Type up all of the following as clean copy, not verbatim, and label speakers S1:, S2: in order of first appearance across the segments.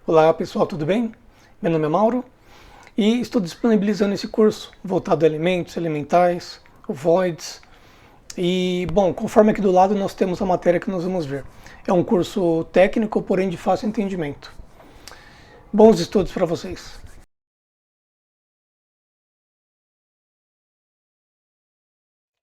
S1: Olá pessoal, tudo bem? Meu nome é Mauro e estou disponibilizando esse curso voltado a elementos, elementais, voids e, bom, conforme aqui do lado nós temos a matéria que nós vamos ver. É um curso técnico, porém de fácil entendimento. Bons estudos para vocês!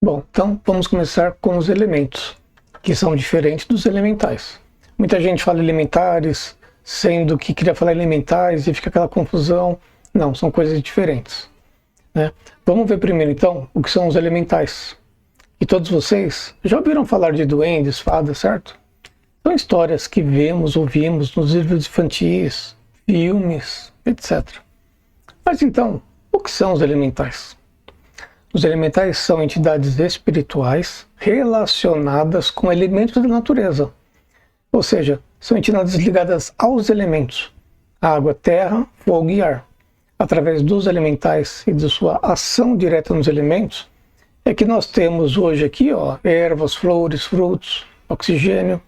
S1: Bom, então vamos começar com os elementos, que são diferentes dos elementais. Muita gente fala elementares, sendo que queria falar elementais e fica aquela confusão. Não, são coisas diferentes, né? Vamos ver primeiro então o que são os elementais. E todos vocês já ouviram falar de duendes, fadas, certo? São histórias que vemos, ouvimos nos livros infantis, filmes, etc. Mas então, o que são os elementais? Os elementais são entidades espirituais relacionadas com elementos da natureza. Ou seja, são entidades ligadas aos elementos, água, terra, fogo e ar. Através dos elementais e de sua ação direta nos elementos, é que nós temos hoje aqui, ervas, flores, frutos, oxigênio,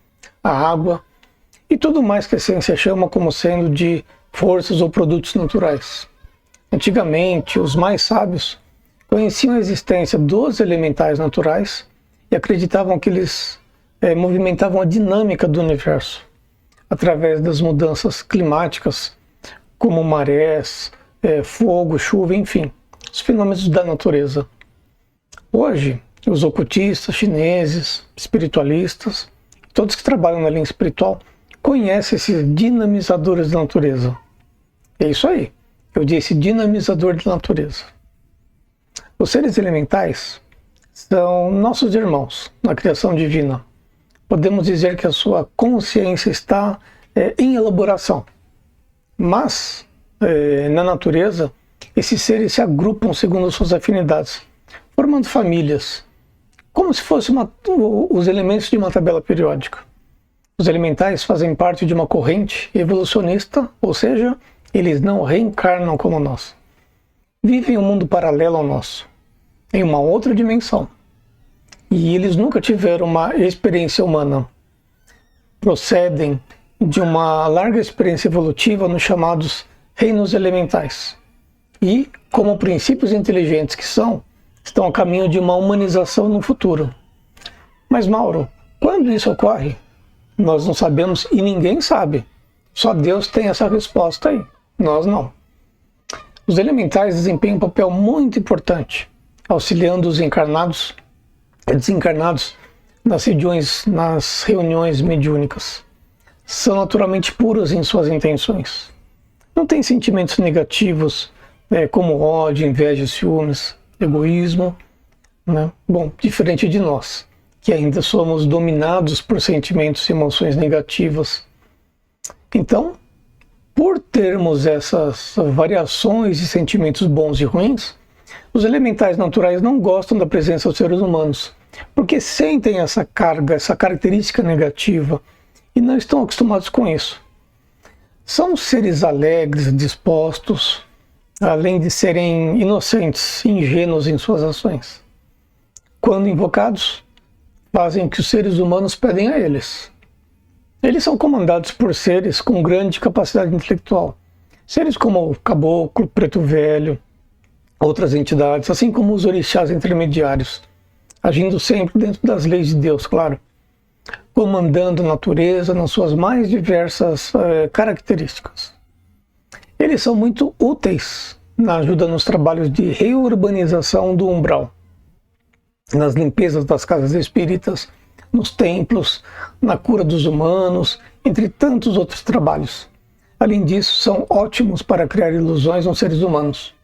S1: a água e tudo mais que a ciência chama como sendo de forças ou produtos naturais. Antigamente, os mais sábios conheciam a existência dos elementais naturais e acreditavam que eles movimentavam a dinâmica do universo através das mudanças climáticas, como marés, fogo, chuva, enfim, os fenômenos da natureza. Hoje, os ocultistas chineses, espiritualistas, todos que trabalham na linha espiritual, conhecem esses dinamizadores da natureza. É isso aí, eu disse dinamizador da natureza. Os seres elementais são nossos irmãos na criação divina. Podemos dizer que a sua consciência está em elaboração. Mas, na natureza, esses seres se agrupam segundo suas afinidades, formando famílias, como se fossem os elementos de uma tabela periódica. Os elementais fazem parte de uma corrente evolucionista, ou seja, eles não reencarnam como nós. Vivem um mundo paralelo ao nosso, em uma outra dimensão. E eles nunca tiveram uma experiência humana. Procedem de uma larga experiência evolutiva nos chamados reinos elementais. E, como princípios inteligentes que são, estão a caminho de uma humanização no futuro. Mas, Mauro, quando isso ocorre? Nós não sabemos e ninguém sabe. Só Deus tem essa resposta aí. Nós não. Os elementais desempenham um papel muito importante, auxiliando os encarnados e desencarnados nas reuniões mediúnicas. São naturalmente puros em suas intenções. Não têm sentimentos negativos, como ódio, inveja, ciúmes, egoísmo, né? Bom, diferente de nós, que ainda somos dominados por sentimentos e emoções negativas. Então, por termos essas variações de sentimentos bons e ruins, os elementais naturais não gostam da presença dos seres humanos, porque sentem essa carga, essa característica negativa e não estão acostumados com isso. São seres alegres, dispostos, além de serem inocentes, ingênuos em suas ações. Quando invocados, fazem o que os seres humanos pedem a eles. Eles são comandados por seres com grande capacidade intelectual, seres como o caboclo, preto velho, outras entidades, assim como os orixás intermediários, agindo sempre dentro das leis de Deus, claro, comandando a natureza nas suas mais diversas características. Eles são muito úteis na ajuda nos trabalhos de reurbanização do umbral, nas limpezas das casas espíritas, nos templos, na cura dos humanos, entre tantos outros trabalhos. Além disso, são ótimos para criar ilusões nos seres humanos.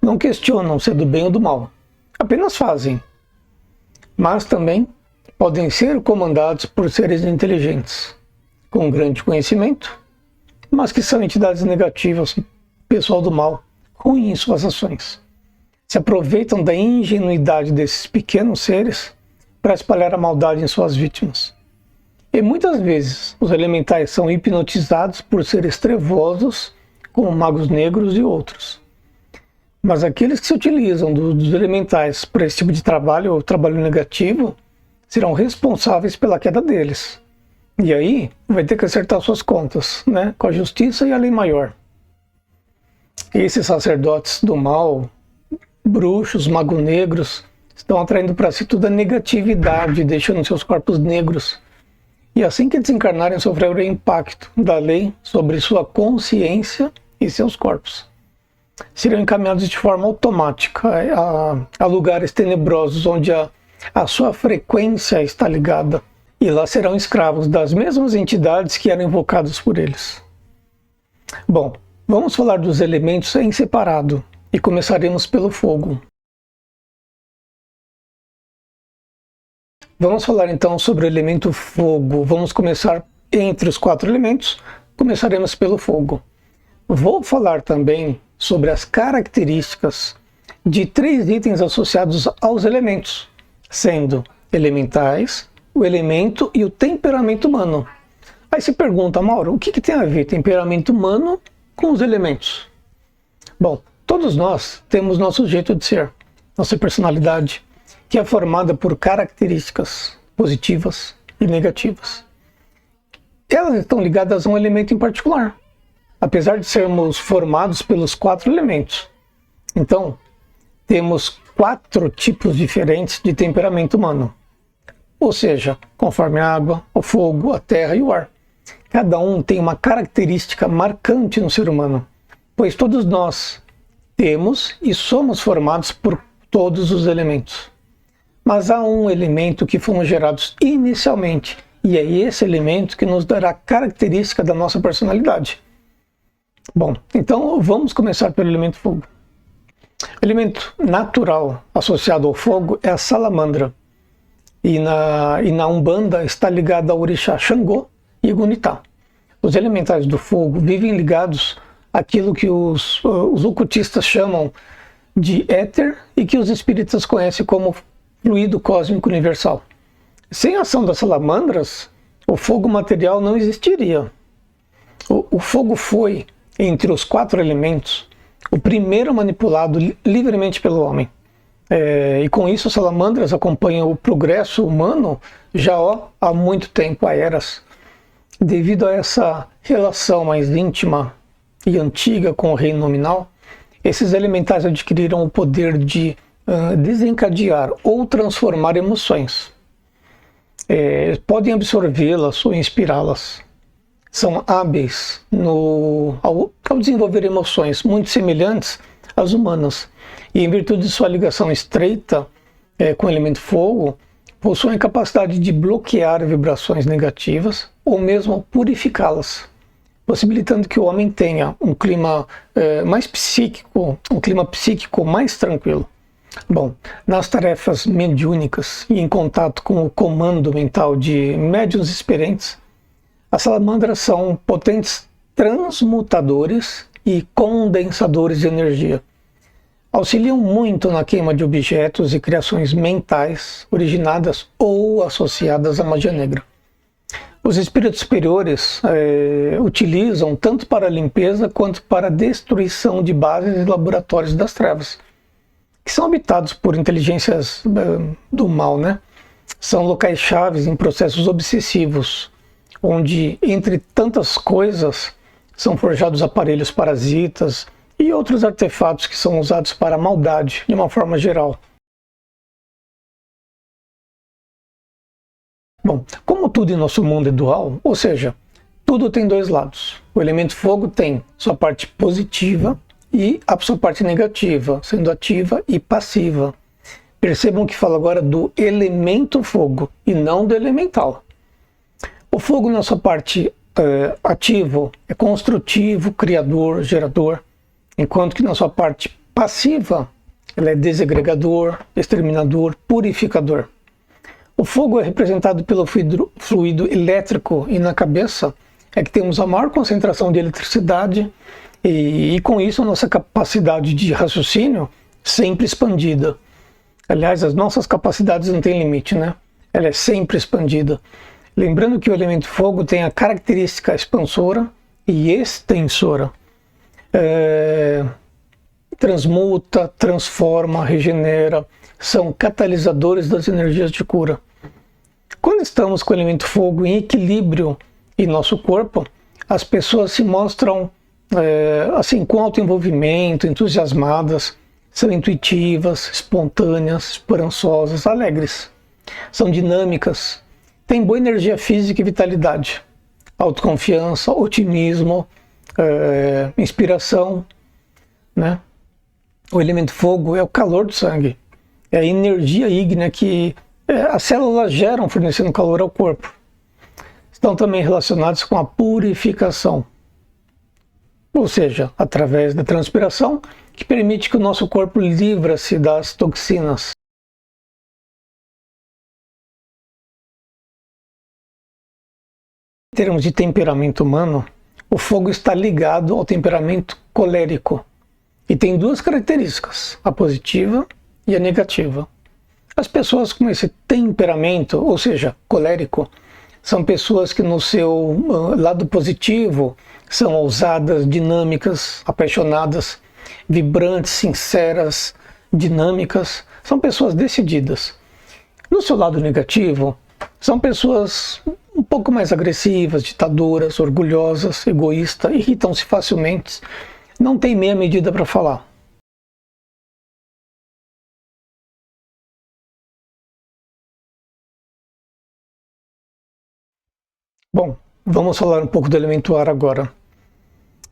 S1: Não questionam se é do bem ou do mal, apenas fazem. Mas também podem ser comandados por seres inteligentes, com grande conhecimento, mas que são entidades negativas, pessoal do mal, ruim em suas ações. Se aproveitam da ingenuidade desses pequenos seres para espalhar a maldade em suas vítimas. E muitas vezes os elementais são hipnotizados por seres trevosos, como magos negros e outros. Mas aqueles que se utilizam dos elementais para esse tipo de trabalho, ou trabalho negativo, serão responsáveis pela queda deles. E aí vai ter que acertar suas contas, né, com a justiça e a lei maior. Esses sacerdotes do mal, bruxos, magos negros, estão atraindo para si toda a negatividade, deixando seus corpos negros. E assim que desencarnarem, sofrerão o impacto da lei sobre sua consciência e seus corpos. Serão encaminhados de forma automática a lugares tenebrosos onde a sua frequência está ligada. E lá serão escravos das mesmas entidades que eram invocadas por eles. Bom, vamos falar dos elementos em separado e começaremos pelo fogo. Vamos falar então sobre o elemento fogo. Vamos começar entre os 4 elementos, começaremos pelo fogo. Vou falar também sobre as características de 3 itens associados aos elementos, sendo elementais, o elemento e o temperamento humano. Aí se pergunta, Mauro, o que tem a ver temperamento humano com os elementos? Bom, todos nós temos nosso jeito de ser, nossa personalidade, que é formada por características positivas e negativas. Elas estão ligadas a um elemento em particular, apesar de sermos formados pelos 4 elementos. Então, temos 4 tipos diferentes de temperamento humano. Ou seja, conforme a água, o fogo, a terra e o ar. Cada um tem uma característica marcante no ser humano, pois todos nós temos e somos formados por todos os elementos. Mas há um elemento que fomos gerados inicialmente, e é esse elemento que nos dará característica da nossa personalidade. Bom, então vamos começar pelo elemento fogo. O elemento natural associado ao fogo é a salamandra. E na Umbanda está ligado ao orixá Xangô e Gunitá. Os elementais do fogo vivem ligados àquilo que os ocultistas chamam de éter e que os espíritas conhecem como fluido cósmico universal. Sem a ação das salamandras, o fogo material não existiria. O fogo foi, entre os 4 elementos, o primeiro manipulado livremente pelo homem. E com isso as salamandras acompanham o progresso humano já há muito tempo, há eras. Devido a essa relação mais íntima e antiga com o reino nominal, esses elementais adquiriram o poder de desencadear ou transformar emoções. Podem absorvê-las ou inspirá-las. São hábeis ao desenvolver emoções muito semelhantes às humanas. E em virtude de sua ligação estreita com o elemento fogo, possuem a capacidade de bloquear vibrações negativas ou mesmo purificá-las, possibilitando que o homem tenha um clima mais psíquico, um clima psíquico mais tranquilo. Bom, nas tarefas mediúnicas e em contato com o comando mental de médiuns experientes, as salamandras são potentes transmutadores e condensadores de energia. Auxiliam muito na queima de objetos e criações mentais originadas ou associadas à magia negra. Os espíritos superiores utilizam tanto para limpeza quanto para destruição de bases e laboratórios das trevas, que são habitados por inteligências do mal, né? São locais chaves em processos obsessivos, onde, entre tantas coisas, são forjados aparelhos parasitas e outros artefatos que são usados para a maldade, de uma forma geral. Bom, como tudo em nosso mundo é dual, ou seja, tudo tem 2 lados. O elemento fogo tem sua parte positiva e a sua parte negativa, sendo ativa e passiva. Percebam que falo agora do elemento fogo e não do elemental. O fogo na sua parte ativo é construtivo, criador, gerador, enquanto que na sua parte passiva ela é desagregador, exterminador, purificador. O fogo é representado pelo fluido elétrico e na cabeça é que temos a maior concentração de eletricidade e com isso a nossa capacidade de raciocínio sempre expandida. Aliás, as nossas capacidades não têm limite, né? Ela é sempre expandida. Lembrando que o elemento fogo tem a característica expansora e extensora. Transmuta, transforma, regenera, são catalisadores das energias de cura. Quando estamos com o elemento fogo em equilíbrio em nosso corpo, as pessoas se mostram assim, com autoenvolvimento, entusiasmadas, são intuitivas, espontâneas, esperançosas, alegres. São dinâmicas, têm boa energia física e vitalidade, autoconfiança, otimismo, inspiração, né? O elemento fogo é o calor do sangue, é a energia ígnea que as células geram fornecendo calor ao corpo. Estão também relacionados com a purificação, ou seja, através da transpiração, que permite que o nosso corpo livre-se das toxinas. Em termos de temperamento humano, o fogo está ligado ao temperamento colérico e tem duas características, a positiva e a negativa. As pessoas com esse temperamento, ou seja, colérico, são pessoas que no seu lado positivo são ousadas, dinâmicas, apaixonadas, vibrantes, sinceras, dinâmicas, são pessoas decididas. No seu lado negativo, são pessoas um pouco mais agressivas, ditadoras, orgulhosas, egoístas, irritam-se facilmente, não tem meia medida para falar. Bom, vamos falar um pouco do elemento ar agora.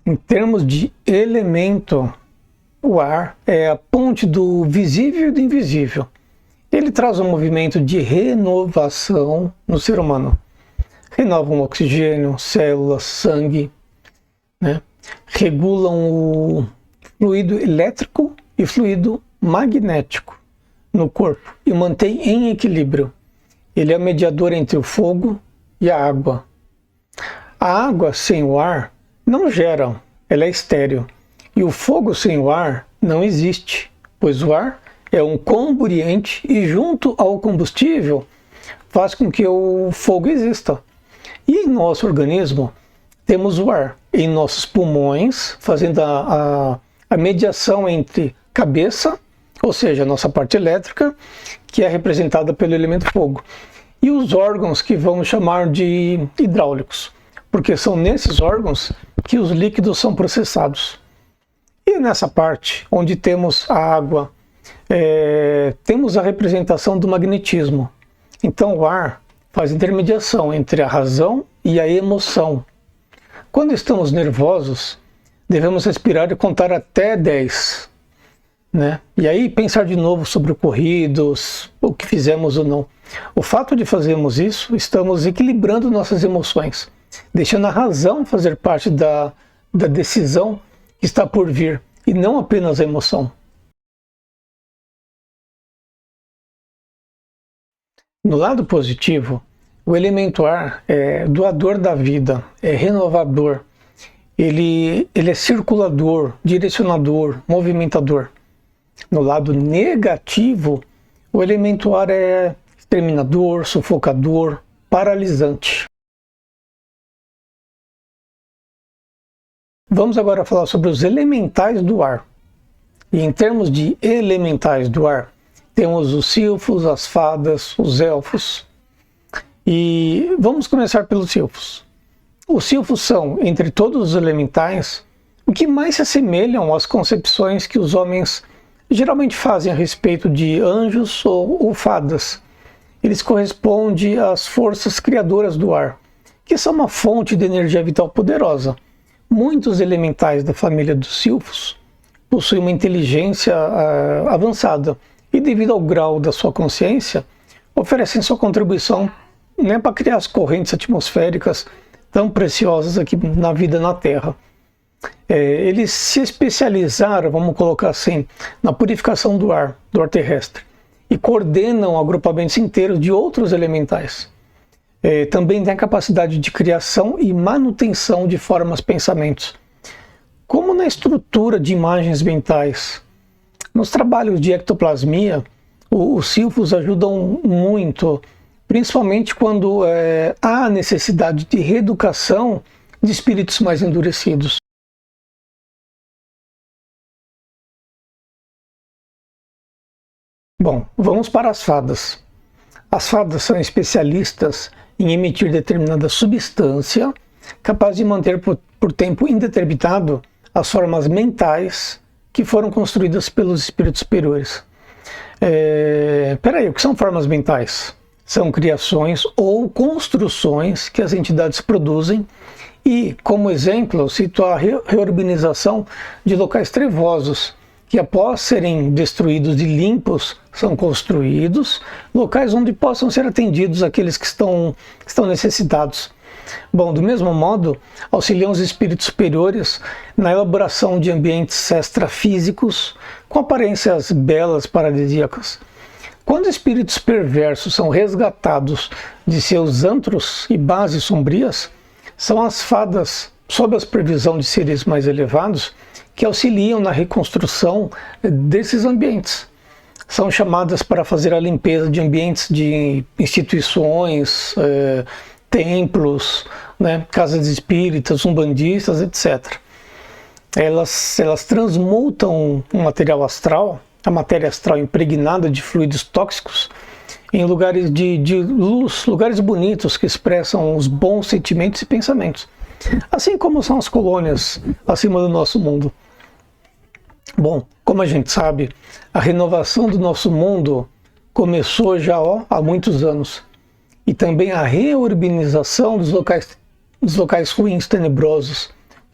S1: Em termos de elemento, o ar é a ponte do visível e do invisível. Ele traz um movimento de renovação no ser humano. Renovam o oxigênio, células, sangue, né? Regulam o fluido elétrico e fluido magnético no corpo e mantém em equilíbrio. Ele é o mediador entre o fogo e a água. A água sem o ar não gera, ela é estéril. E o fogo sem o ar não existe, pois o ar é um comburente e junto ao combustível faz com que o fogo exista. E em nosso organismo temos o ar em nossos pulmões, fazendo a mediação entre cabeça, ou seja, a nossa parte elétrica, que é representada pelo elemento fogo, e os órgãos que vamos chamar de hidráulicos, porque são nesses órgãos que os líquidos são processados. E nessa parte, onde temos a água, temos a representação do magnetismo. Então o ar faz intermediação entre a razão e a emoção. Quando estamos nervosos, devemos respirar e contar até 10. Né? E aí pensar de novo sobre o ocorrido, o que fizemos ou não. O fato de fazermos isso, estamos equilibrando nossas emoções, deixando a razão fazer parte da decisão que está por vir, e não apenas a emoção. No lado positivo, o elemento ar é doador da vida, é renovador, ele é circulador, direcionador, movimentador. No lado negativo, o elemento ar é exterminador, sufocador, paralisante. Vamos agora falar sobre os elementais do ar. E em termos de elementais do ar, temos os silfos, as fadas, os elfos. E vamos começar pelos silfos. Os silfos são, entre todos os elementais, o que mais se assemelham às concepções que os homens geralmente fazem a respeito de anjos ou fadas. Eles correspondem às forças criadoras do ar, que são uma fonte de energia vital poderosa. Muitos elementais da família dos silfos possuem uma inteligência avançada e, devido ao grau da sua consciência, oferecem sua contribuição para criar as correntes atmosféricas tão preciosas aqui na vida na Terra. Eles se especializaram, vamos colocar assim, na purificação do ar terrestre, e coordenam agrupamentos inteiros de outros elementais. Também tem a capacidade de criação e manutenção de formas pensamentos, como na estrutura de imagens mentais. Nos trabalhos de ectoplasmia, os silfos ajudam muito, principalmente quando há necessidade de reeducação de espíritos mais endurecidos. Bom, vamos para as fadas. As fadas são especialistas em emitir determinada substância capaz de manter por tempo indeterminado as formas mentais que foram construídas pelos espíritos superiores. Peraí, o que são formas mentais? São criações ou construções que as entidades produzem e, como exemplo, cito a reurbanização de locais trevosos, que após serem destruídos e limpos, são construídos, locais onde possam ser atendidos aqueles que estão necessitados. Bom, do mesmo modo, auxiliam os espíritos superiores na elaboração de ambientes extrafísicos com aparências belas paradisíacas. Quando espíritos perversos são resgatados de seus antros e bases sombrias, são as fadas, sob a supervisão de seres mais elevados, que auxiliam na reconstrução desses ambientes. São chamadas para fazer a limpeza de ambientes de instituições, templos, né, casas espíritas, umbandistas, etc. Elas transmutam o material astral, a matéria astral impregnada de fluidos tóxicos, em lugares de luz, lugares bonitos que expressam os bons sentimentos e pensamentos. Assim como são as colônias acima do nosso mundo. Bom, como a gente sabe, a renovação do nosso mundo começou já há muitos anos. E também a reurbanização dos locais ruins, tenebrosos,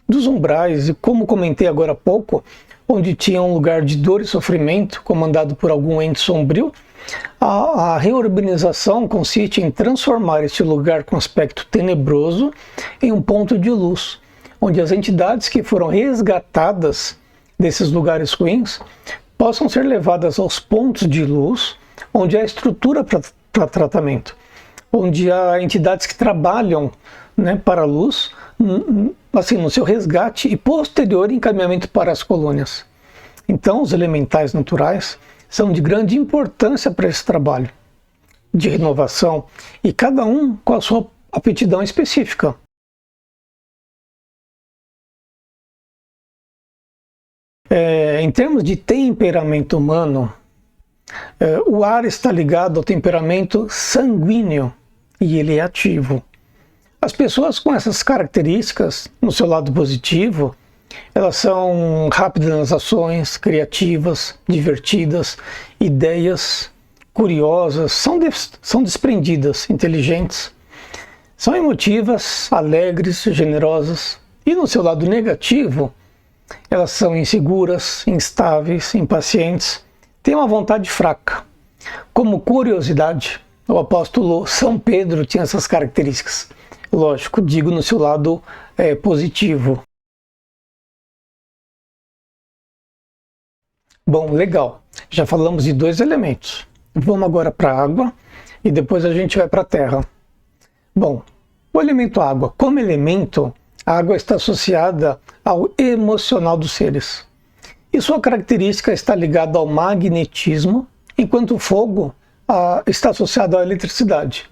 S1: dos umbrais, e como comentei agora há pouco, onde tinha um lugar de dor e sofrimento comandado por algum ente sombrio, a reurbanização consiste em transformar este lugar com aspecto tenebroso em um ponto de luz, onde as entidades que foram resgatadas desses lugares ruins possam ser levadas aos pontos de luz, onde há estrutura para tratamento, onde há entidades que trabalham, né, para a luz, assim, no seu resgate e posterior encaminhamento para as colônias. Então, os elementais naturais são de grande importância para esse trabalho de renovação, e cada um com a sua aptidão específica. Em termos de temperamento humano, o ar está ligado ao temperamento sanguíneo e ele é ativo. As pessoas com essas características, no seu lado positivo, elas são rápidas nas ações, criativas, divertidas, ideias, curiosas, são desprendidas, inteligentes, são emotivas, alegres, generosas. E no seu lado negativo, elas são inseguras, instáveis, impacientes, têm uma vontade fraca. Como curiosidade, o apóstolo São Pedro tinha essas características. Lógico, digo no seu lado positivo. Bom, legal. Já falamos de 2 elementos. Vamos agora para a água e depois a gente vai para a terra. Bom, o elemento água. Como elemento, a água está associada ao emocional dos seres. E sua característica está ligada ao magnetismo, enquanto o fogo está associado à eletricidade.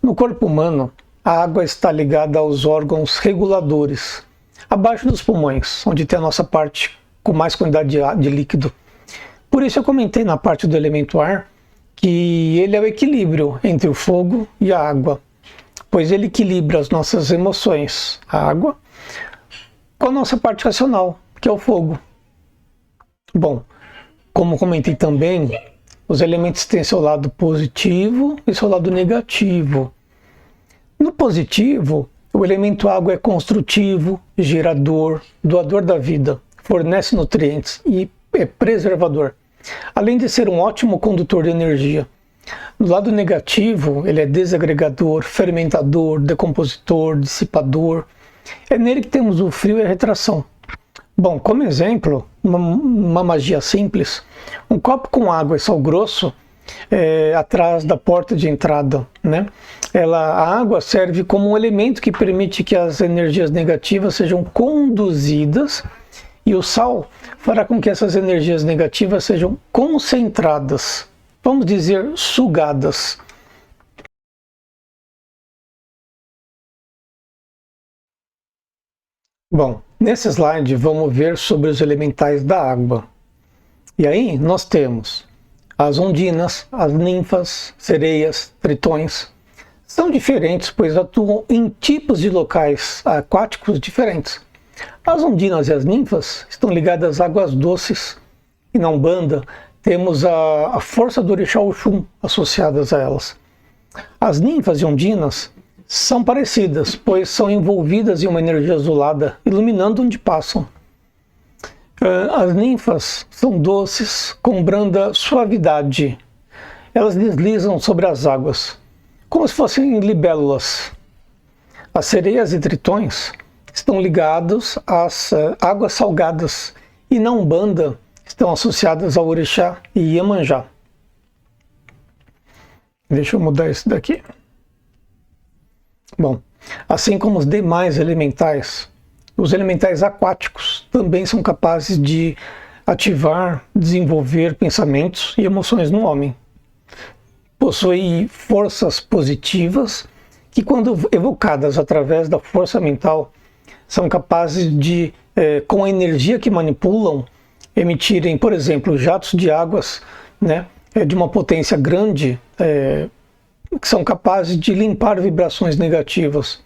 S1: No corpo humano, a água está ligada aos órgãos reguladores, abaixo dos pulmões, onde tem a nossa parte com mais quantidade de líquido. Por isso eu comentei na parte do elemento ar que ele é o equilíbrio entre o fogo e a água, pois ele equilibra as nossas emoções, a água, com a nossa parte racional, que é o fogo. Bom, como comentei também, os elementos têm seu lado positivo e seu lado negativo. No positivo, o elemento água é construtivo, gerador, doador da vida, fornece nutrientes e é preservador, além de ser um ótimo condutor de energia. No lado negativo, ele é desagregador, fermentador, decompositor, dissipador. É nele que temos o frio e a retração. Bom, como exemplo, uma magia simples, um copo com água e sal grosso atrás da porta de entrada, né? A água serve como um elemento que permite que as energias negativas sejam conduzidas, e o sal fará com que essas energias negativas sejam concentradas, vamos dizer, sugadas. Bom, nesse slide vamos ver sobre os elementais da água. E aí nós temos As ondinas, as ninfas, sereias, tritões são diferentes, pois atuam em tipos de locais aquáticos diferentes. As ondinas e as ninfas estão ligadas às águas doces, e na Umbanda temos a força do orixá Oxum associadas a elas. As ninfas e ondinas são parecidas, pois são envolvidas em uma energia azulada, iluminando onde passam. As ninfas são doces, com branda suavidade. Elas deslizam sobre as águas, como se fossem libélulas. As sereias e tritões estão ligados às águas salgadas e na Umbanda estão associadas ao orixá Iemanjá. Deixa eu mudar isso daqui. Bom, assim como os demais elementais, os elementais aquáticos também são capazes de ativar, desenvolver pensamentos e emoções no homem. Possuem forças positivas que, quando evocadas através da força mental, são capazes de, com a energia que manipulam, emitirem, por exemplo, jatos de águas, né, de uma potência grande, que são capazes de limpar vibrações negativas,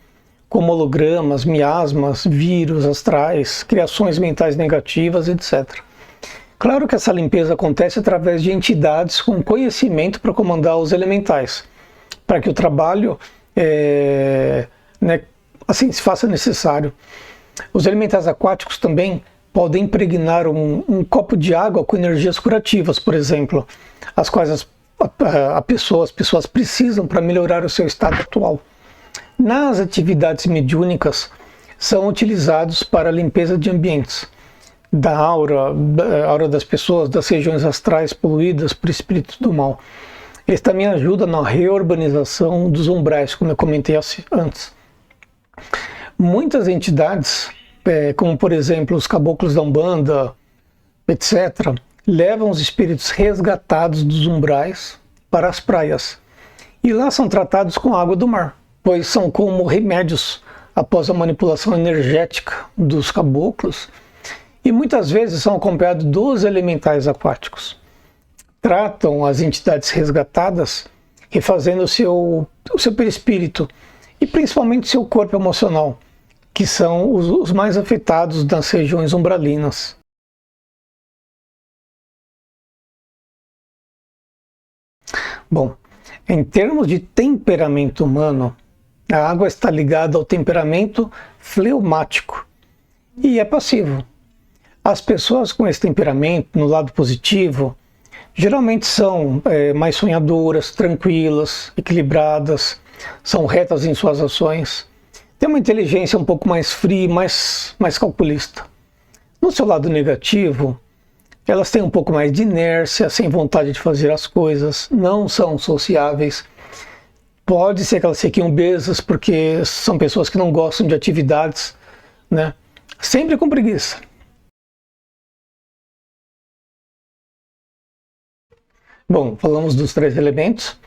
S1: como hologramas, miasmas, vírus astrais, criações mentais negativas, etc. Claro que essa limpeza acontece através de entidades com conhecimento para comandar os elementais, para que o trabalho assim se faça necessário. Os elementais aquáticos também podem impregnar um copo de água com energias curativas, por exemplo, as quais as pessoas precisam para melhorar o seu estado atual. Nas atividades mediúnicas, são utilizados para a limpeza de ambientes, da aura das pessoas, das regiões astrais poluídas por espíritos do mal. Eles também ajudam na reurbanização dos umbrais, como eu comentei antes. Muitas entidades, como por exemplo os caboclos da Umbanda, etc., levam os espíritos resgatados dos umbrais para as praias. E lá são tratados com água do mar, pois são como remédios após a manipulação energética dos caboclos, e muitas vezes são acompanhados dos elementais aquáticos. Tratam as entidades resgatadas, refazendo o seu perispírito e principalmente seu corpo emocional, que são os mais afetados nas regiões umbralinas. Bom, em termos de temperamento humano, a água está ligada ao temperamento fleumático e é passivo. As pessoas com esse temperamento, no lado positivo, geralmente são mais sonhadoras, tranquilas, equilibradas, são retas em suas ações, têm uma inteligência um pouco mais fria, mais calculista. No seu lado negativo, elas têm um pouco mais de inércia, sem vontade de fazer as coisas, não são sociáveis. Pode ser que elas fiquem obesas, porque são pessoas que não gostam de atividades, né? Sempre com preguiça. Bom, falamos dos 3 elementos,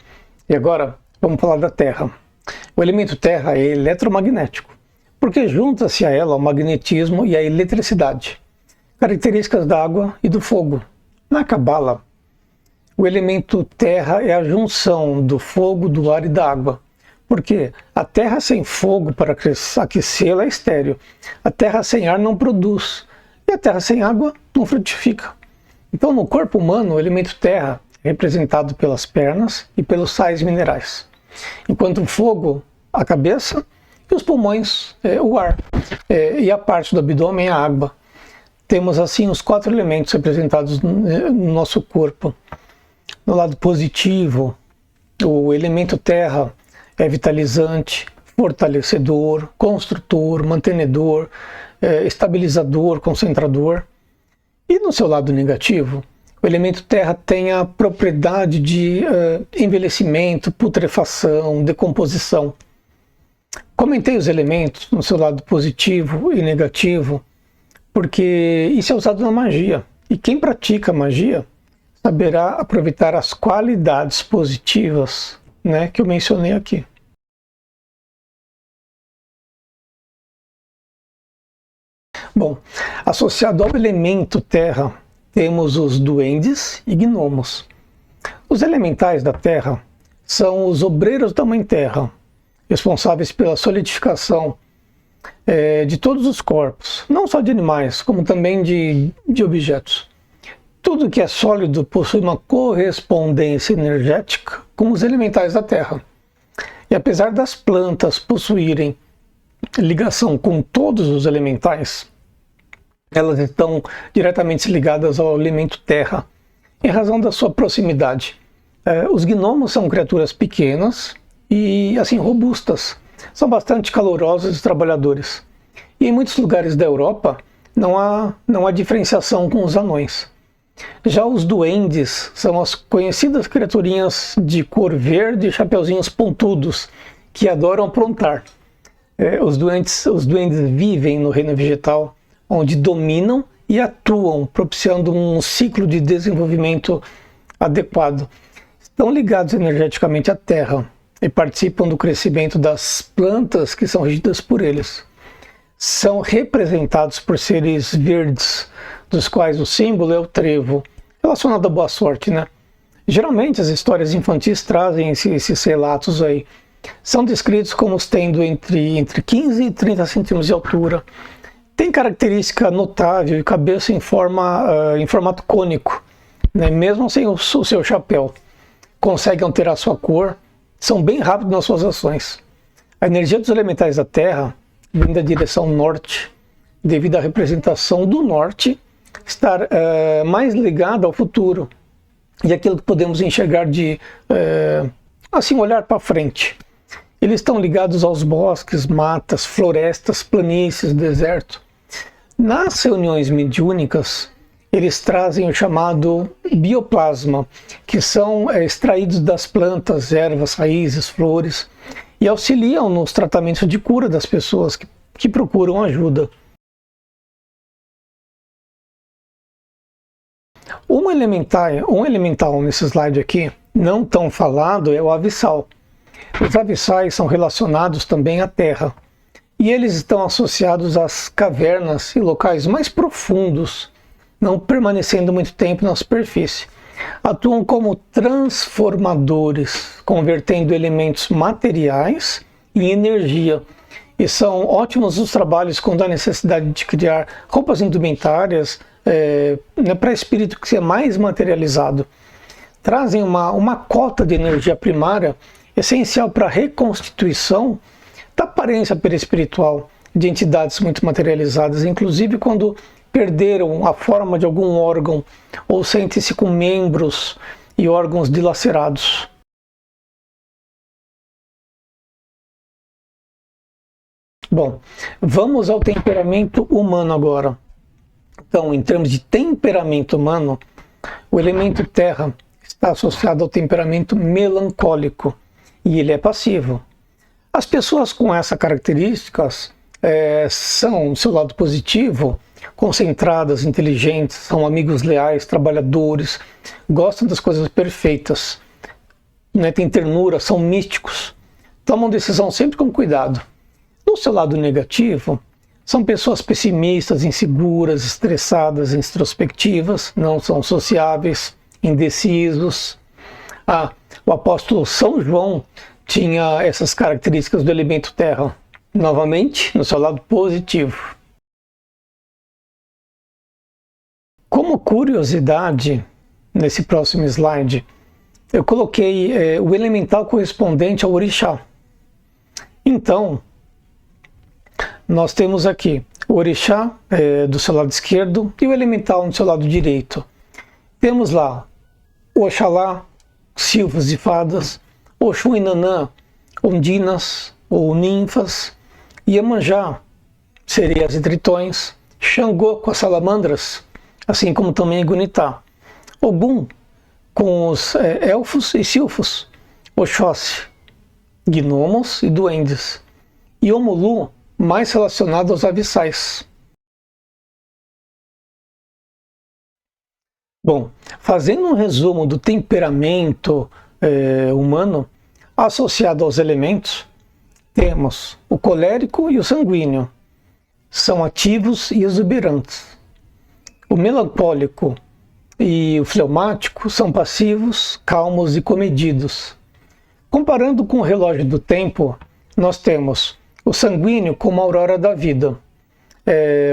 S1: e agora vamos falar da Terra. O elemento Terra é eletromagnético, porque junta-se a ela o magnetismo e a eletricidade, características da água e do fogo. Na Cabala, o elemento terra é a junção do fogo, do ar e da água. Porque a terra sem fogo para aquecê-la é estéril. A terra sem ar não produz. E a terra sem água não frutifica. Então, no corpo humano, o elemento terra é representado pelas pernas e pelos sais minerais. Enquanto o fogo, a cabeça, e os pulmões, o ar. E a parte do abdômen, a água. Temos assim os 4 elementos representados no nosso corpo. No lado positivo, o elemento terra é vitalizante, fortalecedor, construtor, mantenedor, estabilizador, concentrador. E no seu lado negativo, o elemento terra tem a propriedade de envelhecimento, putrefação, decomposição. Comentei os elementos no seu lado positivo e negativo, porque isso é usado na magia. E quem pratica magia saberá aproveitar as qualidades positivas, né, que eu mencionei aqui. Bom, associado ao elemento terra, temos os duendes e gnomos. Os elementais da Terra são os obreiros da Mãe Terra, responsáveis pela solidificação de todos os corpos, não só de animais, como também de objetos. Tudo que é sólido possui uma correspondência energética com os elementais da Terra. E apesar das plantas possuírem ligação com todos os elementais, elas estão diretamente ligadas ao elemento terra, em razão da sua proximidade. Os gnomos são criaturas pequenas e assim robustas, são bastante calorosos e trabalhadores. E em muitos lugares da Europa não há diferenciação com os anões. Já os duendes são as conhecidas criaturinhas de cor verde e chapeuzinhos pontudos, que adoram aprontar. Os duendes vivem no reino vegetal, onde dominam e atuam, propiciando um ciclo de desenvolvimento adequado. Estão ligados energeticamente à Terra e participam do crescimento das plantas que são regidas por eles. São representados por seres verdes, dos quais o símbolo é o trevo, relacionado à boa sorte, né? Geralmente as histórias infantis trazem esses relatos aí. São descritos como tendo entre 15 e 30 centímetros de altura. Tem característica notável e cabeça em formato cônico, né? Mesmo sem o seu chapéu. Conseguem alterar sua cor, são bem rápidos nas suas ações. A energia dos elementais da Terra vem da direção norte, devido à representação do norte estar mais ligada ao futuro e aquilo que podemos enxergar assim, olhar para frente. Eles estão ligados aos bosques, matas, florestas, planícies, deserto. Nas reuniões mediúnicas, eles trazem o chamado bioplasma, que são extraídos das plantas, ervas, raízes, flores, e auxiliam nos tratamentos de cura das pessoas que procuram ajuda. Um elemental nesse slide aqui, não tão falado, é o abissal. Os abissais são relacionados também à Terra, e eles estão associados às cavernas e locais mais profundos, não permanecendo muito tempo na superfície. Atuam como transformadores, convertendo elementos materiais em energia, e são ótimos nos trabalhos quando há necessidade de criar roupas indumentárias para espírito que seja mais materializado. Trazem uma cota de energia primária essencial para a reconstituição da aparência perispiritual de entidades muito materializadas, inclusive quando perderam a forma de algum órgão ou sentem-se com membros e órgãos dilacerados. Bom, vamos ao temperamento humano agora. Então, em termos de temperamento humano, o elemento terra está associado ao temperamento melancólico e ele é passivo. As pessoas com essas características são, no seu lado positivo, concentradas, inteligentes, são amigos leais, trabalhadores, gostam das coisas perfeitas, né, têm ternura, são místicos, tomam decisão sempre com cuidado. No seu lado negativo, são pessoas pessimistas, inseguras, estressadas, introspectivas, não são sociáveis, indecisos. O apóstolo São João tinha essas características do elemento terra, novamente, no seu lado positivo. Como curiosidade, nesse próximo slide, eu coloquei o elemental correspondente ao orixá. Então, nós temos aqui o orixá do seu lado esquerdo e o elemental no seu lado direito. Temos lá Oxalá, silfos e fadas, Oxum e Nanã, ondinas ou ninfas, Iemanjá, sereias e tritões, Xangô com as salamandras, assim como também Gunitá, Ogum com os elfos e silfos, Oxóssi, gnomos e duendes, e Omulu mais relacionado aos abissais. Bom, fazendo um resumo do temperamento humano associado aos elementos, temos o colérico e o sanguíneo, são ativos e exuberantes. O melancólico e o fleumático são passivos, calmos e comedidos. Comparando com o relógio do tempo, nós temos o sanguíneo como a aurora da vida,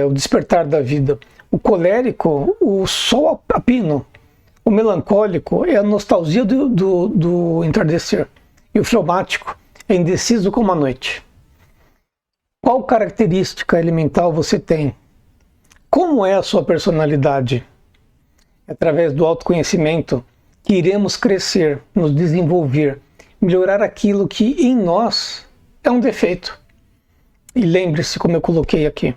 S1: o despertar da vida. O colérico, o sol a pino. O melancólico é a nostalgia do entardecer. E o fleumático é indeciso como a noite. Qual característica elemental você tem? Como é a sua personalidade? É através do autoconhecimento que iremos crescer, nos desenvolver, melhorar aquilo que em nós é um defeito. E lembre-se, como eu coloquei aqui,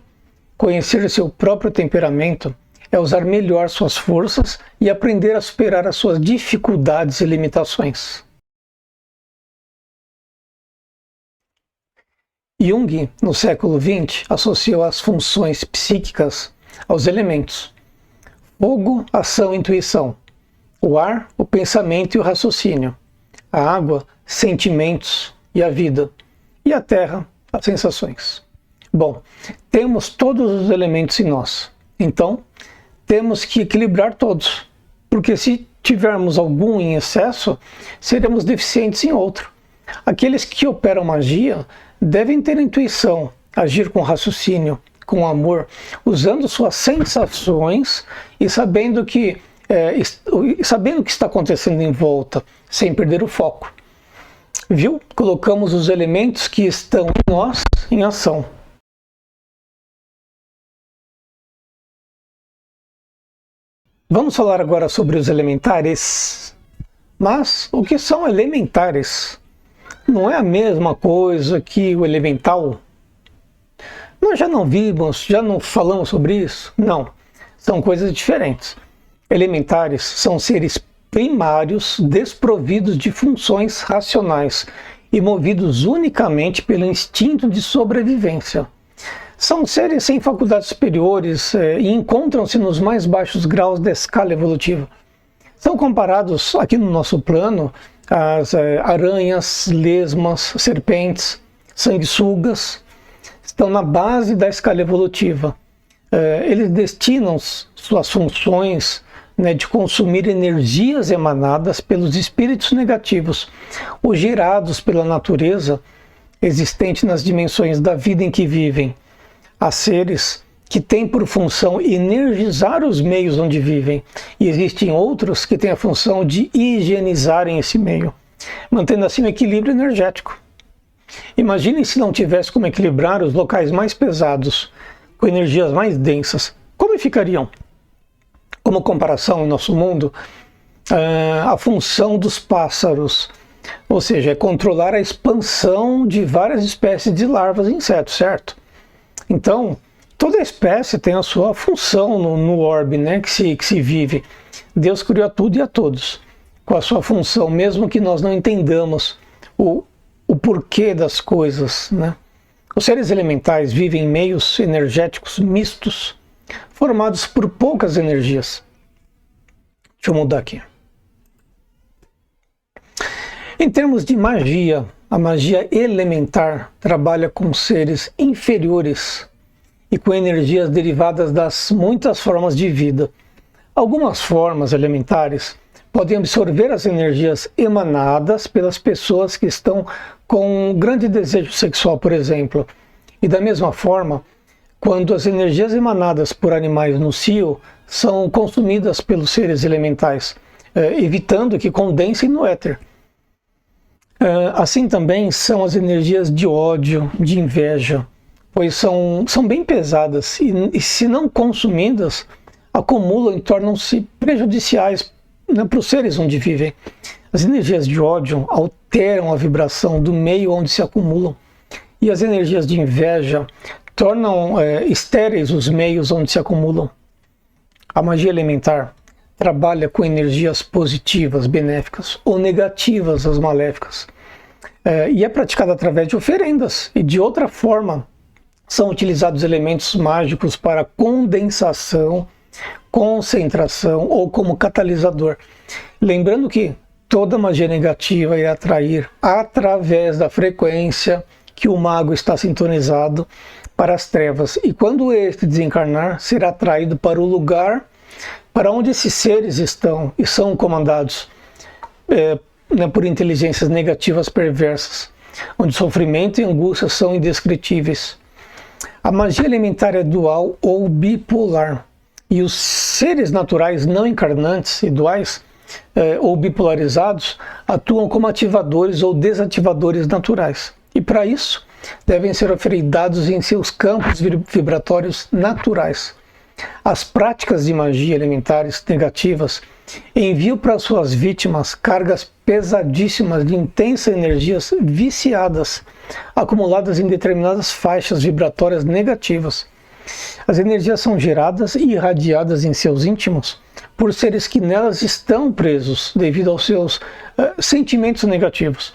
S1: conhecer seu próprio temperamento é usar melhor suas forças e aprender a superar as suas dificuldades e limitações. Jung, no século XX, associou as funções psíquicas aos elementos. Fogo, ação e intuição. O ar, o pensamento e o raciocínio. A água, sentimentos e a vida. E a terra, as sensações. Bom, temos todos os elementos em nós. Então, temos que equilibrar todos. Porque se tivermos algum em excesso, seremos deficientes em outro. Aqueles que operam magia devem ter intuição, agir com raciocínio, com amor, usando suas sensações e sabendo que está acontecendo em volta, sem perder o foco. Viu? Colocamos os elementos que estão em nós em ação. Vamos falar agora sobre os elementares. Mas o que são elementares? Não é a mesma coisa que o elemental? Nós já não vimos, já não falamos sobre isso? Não, são coisas diferentes. Elementares são seres primários desprovidos de funções racionais e movidos unicamente pelo instinto de sobrevivência. São seres sem faculdades superiores e encontram-se nos mais baixos graus da escala evolutiva. São comparados aqui no nosso plano às aranhas, lesmas, serpentes, sanguessugas. Estão na base da escala evolutiva. Eles destinam suas funções de consumir energias emanadas pelos espíritos negativos ou gerados pela natureza existente nas dimensões da vida em que vivem. Há seres que têm por função energizar os meios onde vivem, e existem outros que têm a função de higienizarem esse meio, mantendo assim o equilíbrio energético. Imaginem se não tivesse como equilibrar os locais mais pesados com energias mais densas, como ficariam? Como comparação em nosso mundo, a função dos pássaros, ou seja, é controlar a expansão de várias espécies de larvas e insetos, certo? Então, toda espécie tem a sua função no orbe, que se vive. Deus criou a tudo e a todos, com a sua função, mesmo que nós não entendamos o porquê das coisas. Os seres elementais vivem em meios energéticos mistos, formados por poucas energias. Deixa eu mudar aqui. Em termos de magia, a magia elementar trabalha com seres inferiores e com energias derivadas das muitas formas de vida. Algumas formas elementares podem absorver as energias emanadas pelas pessoas que estão com um grande desejo sexual, por exemplo. E da mesma forma, quando as energias emanadas por animais no cio são consumidas pelos seres elementais, evitando que condensem no éter. Assim também são as energias de ódio, de inveja, pois são bem pesadas e se não consumidas, acumulam e tornam-se prejudiciais para os seres onde vivem. As energias de ódio alteram a vibração do meio onde se acumulam, e as energias de inveja tornam estéreis os meios onde se acumulam. A magia elementar trabalha com energias positivas, benéficas, ou negativas, as maléficas. E é praticada através de oferendas, e de outra forma são utilizados elementos mágicos para condensação, concentração ou como catalisador. Lembrando que toda magia negativa irá atrair através da frequência que o mago está sintonizado para as trevas, e quando este desencarnar, será atraído para o lugar para onde esses seres estão e são comandados por inteligências negativas perversas, onde sofrimento e angústia são indescritíveis. A magia elementar é dual ou bipolar, e os seres naturais não encarnantes e duais ou bipolarizados atuam como ativadores ou desativadores naturais. E para isso, devem ser oferendados em seus campos vibratórios naturais. As práticas de magia elementares negativas enviam para suas vítimas cargas pesadíssimas de intensas energias viciadas, acumuladas em determinadas faixas vibratórias negativas. As energias são geradas e irradiadas em seus íntimos por seres que nelas estão presos devido aos seus sentimentos negativos.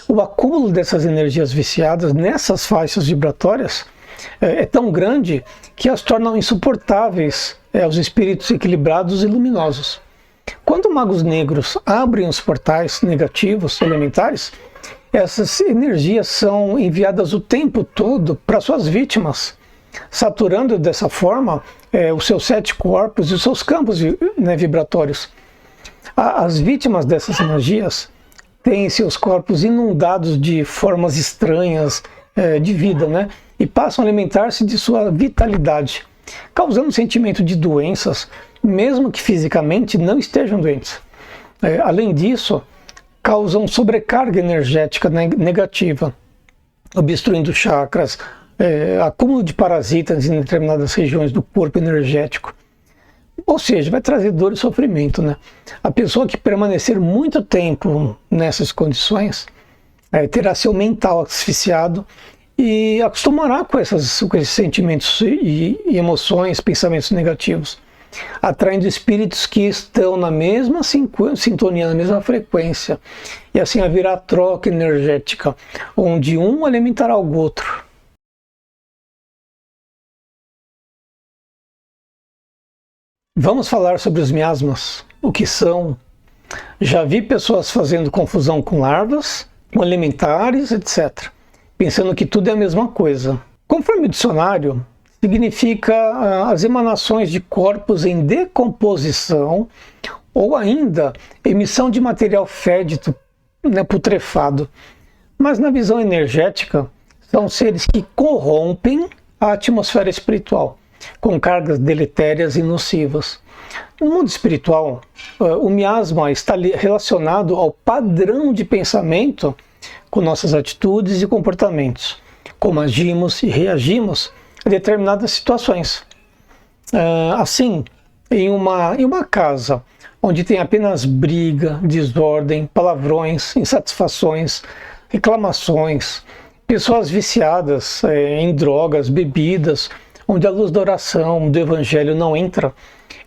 S1: O acúmulo dessas energias viciadas nessas faixas vibratórias é tão grande que as tornam insuportáveis aos espíritos equilibrados e luminosos. Quando magos negros abrem os portais negativos elementares, essas energias são enviadas o tempo todo para suas vítimas, saturando dessa forma os seus 7 corpos e os seus campos vibratórios. As vítimas dessas energias têm seus corpos inundados de formas estranhas de vida, e passam a alimentar-se de sua vitalidade, causando sentimento de doenças, mesmo que fisicamente não estejam doentes. Além disso, causam sobrecarga energética negativa, obstruindo chakras, acúmulo de parasitas em determinadas regiões do corpo energético. Ou seja, vai trazer dor e sofrimento. A pessoa que permanecer muito tempo nessas condições terá seu mental asfixiado e acostumará com esses sentimentos e emoções, pensamentos negativos, atraindo espíritos que estão na mesma sintonia, na mesma frequência, e assim haverá troca energética, onde um alimentará o outro. Vamos falar sobre os miasmas, o que são. Já vi pessoas fazendo confusão com larvas, com elementares, etc., pensando que tudo é a mesma coisa. Conforme o dicionário, significa as emanações de corpos em decomposição ou ainda emissão de material fédido, putrefado. Mas na visão energética, são seres que corrompem a atmosfera espiritual, com cargas deletérias e nocivas. No mundo espiritual, o miasma está relacionado ao padrão de pensamento com nossas atitudes e comportamentos, como agimos e reagimos a determinadas situações. Assim, em uma casa onde tem apenas briga, desordem, palavrões, insatisfações, reclamações, pessoas viciadas em drogas, bebidas, onde a luz da oração, do evangelho não entra,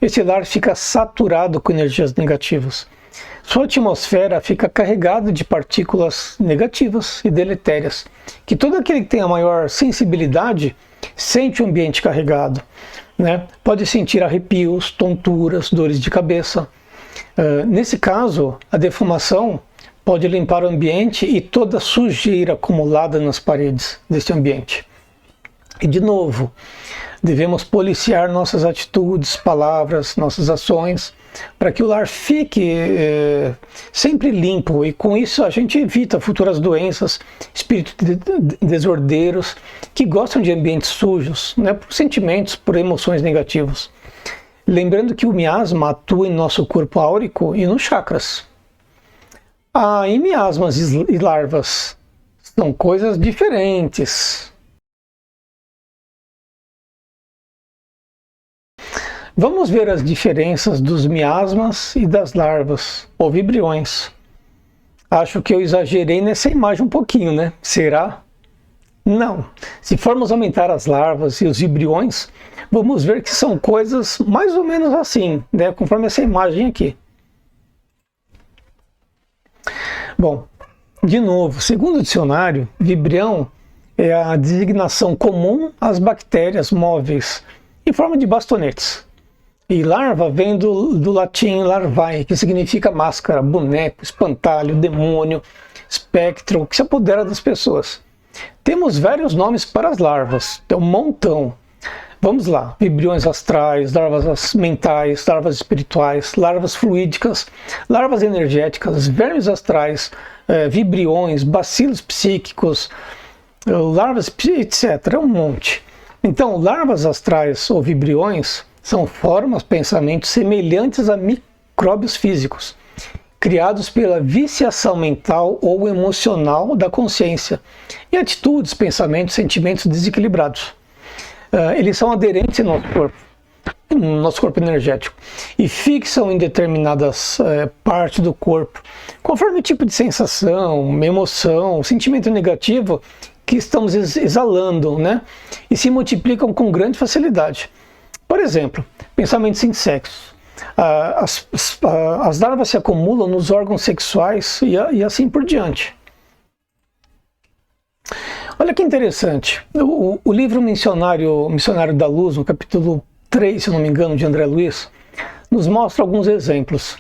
S1: esse lar fica saturado com energias negativas. Sua atmosfera fica carregada de partículas negativas e deletérias, que todo aquele que tem a maior sensibilidade sente o ambiente carregado, Pode sentir arrepios, tonturas, dores de cabeça. Nesse caso, a defumação pode limpar o ambiente e toda a sujeira acumulada nas paredes deste ambiente. E de novo, devemos policiar nossas atitudes, palavras, nossas ações, para que o lar fique sempre limpo, e com isso a gente evita futuras doenças, espíritos desordeiros que gostam de ambientes sujos, por sentimentos, por emoções negativas. Lembrando que o miasma atua em nosso corpo áurico e nos chakras. E miasmas e larvas são coisas diferentes. Vamos ver as diferenças dos miasmas e das larvas, ou vibriões. Acho que eu exagerei nessa imagem um pouquinho, Será? Não. Se formos aumentar as larvas e os vibriões, vamos ver que são coisas mais ou menos assim, conforme essa imagem aqui. Bom, de novo, segundo o dicionário, vibrião é a designação comum às bactérias móveis, em forma de bastonetes. E larva vem do latim larvae, que significa máscara, boneco, espantalho, demônio, espectro, que se apodera das pessoas. Temos vários nomes para as larvas, tem um montão. Vamos lá, vibriões astrais, larvas mentais, larvas espirituais, larvas fluídicas, larvas energéticas, vermes astrais, vibriões, bacilos psíquicos, larvas, etc. É um monte. Então, larvas astrais ou vibriões são formas, pensamentos semelhantes a micróbios físicos, criados pela viciação mental ou emocional da consciência, e atitudes, pensamentos, sentimentos desequilibrados. Eles são aderentes ao nosso corpo energético, e fixam em determinadas partes do corpo, conforme o tipo de sensação, emoção, sentimento negativo que estamos exalando, né? E se multiplicam com grande facilidade. Por exemplo, pensamentos em sexo. As larvas se acumulam nos órgãos sexuais e assim por diante. Olha que interessante, o livro Missionário da Luz, no capítulo 3, se não me engano, de André Luiz, nos mostra alguns exemplos.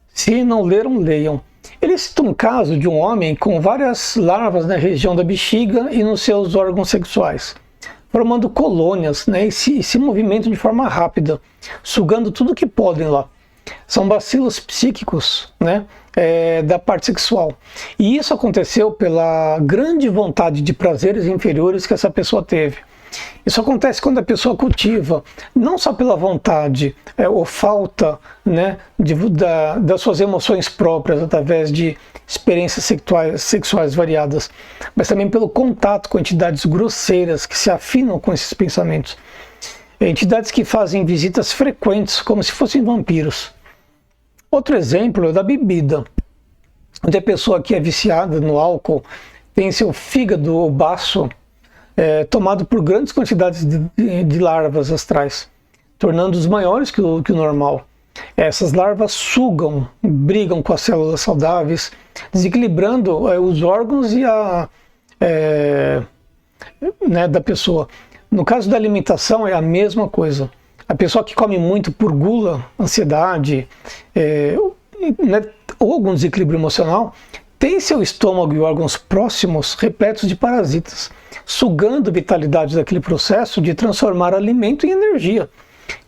S1: Se não leram, leiam. Ele cita um caso de um homem com várias larvas na região da bexiga e nos seus órgãos sexuais, formando colônias, né, e se movimentam de forma rápida, sugando tudo que podem lá. São bacilos psíquicos, né, da parte sexual. E isso aconteceu pela grande vontade de prazeres inferiores que essa pessoa teve. Isso acontece quando a pessoa cultiva, não só pela vontade ou falta, né, das suas emoções próprias através de experiências sexuais variadas, mas também pelo contato com entidades grosseiras que se afinam com esses pensamentos. Entidades que fazem visitas frequentes, como se fossem vampiros. Outro exemplo é da bebida, onde a pessoa que é viciada no álcool tem seu fígado ou baço tomado por grandes quantidades de larvas astrais, tornando-os maiores que o normal. Essas larvas sugam, brigam com as células saudáveis, desequilibrando os órgãos e da pessoa. No caso da alimentação é a mesma coisa. A pessoa que come muito por gula, ansiedade, ou algum desequilíbrio emocional, tem seu estômago e órgãos próximos repletos de parasitas, sugando a vitalidade daquele processo de transformar alimento em energia.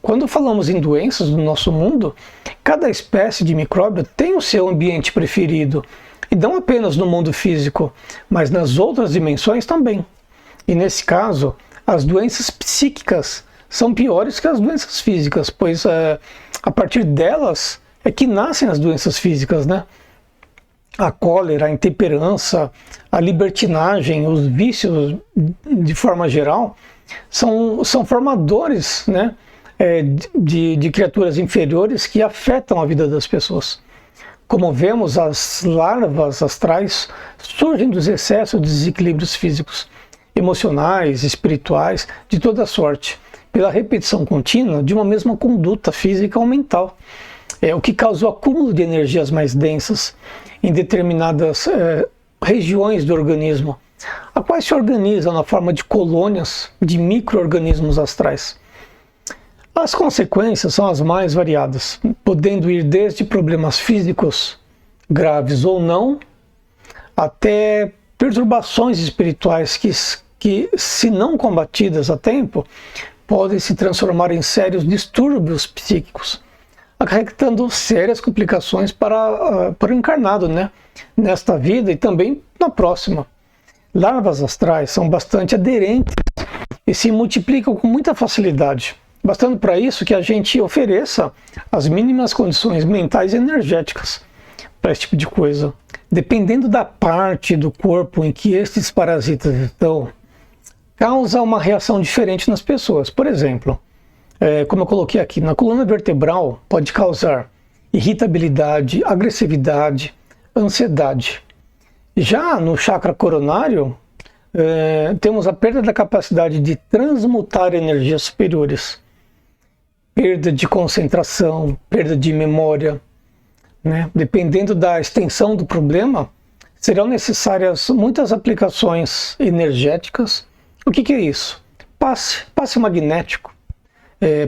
S1: Quando falamos em doenças do nosso mundo, cada espécie de micróbio tem o seu ambiente preferido, e não apenas no mundo físico, mas nas outras dimensões também. E nesse caso, as doenças psíquicas são piores que as doenças físicas, pois a partir delas é que nascem as doenças físicas, né? A cólera, a intemperança, a libertinagem, os vícios de forma geral, são formadores, né, de criaturas inferiores que afetam a vida das pessoas. Como vemos, as larvas astrais surgem dos excessos de desequilíbrios físicos, emocionais, espirituais, de toda sorte, pela repetição contínua de uma mesma conduta física ou mental, o que causa o acúmulo de energias mais densas em determinadas regiões do organismo, a quais se organizam na forma de colônias de micro-organismos astrais. As consequências são as mais variadas, podendo ir desde problemas físicos graves ou não, até perturbações espirituais que, se não combatidas a tempo, podem se transformar em sérios distúrbios psíquicos, acarretando sérias complicações para o encarnado, né, nesta vida e também na próxima. Larvas astrais são bastante aderentes e se multiplicam com muita facilidade, bastando para isso que a gente ofereça as mínimas condições mentais e energéticas para esse tipo de coisa. Dependendo da parte do corpo em que estes parasitas estão, causa uma reação diferente nas pessoas. Por exemplo, como eu coloquei aqui, na coluna vertebral pode causar irritabilidade, agressividade, ansiedade. Já no chakra coronário, temos a perda da capacidade de transmutar energias superiores, perda de concentração, perda de memória, né? Dependendo da extensão do problema, serão necessárias muitas aplicações energéticas. O que é isso? Passe magnético,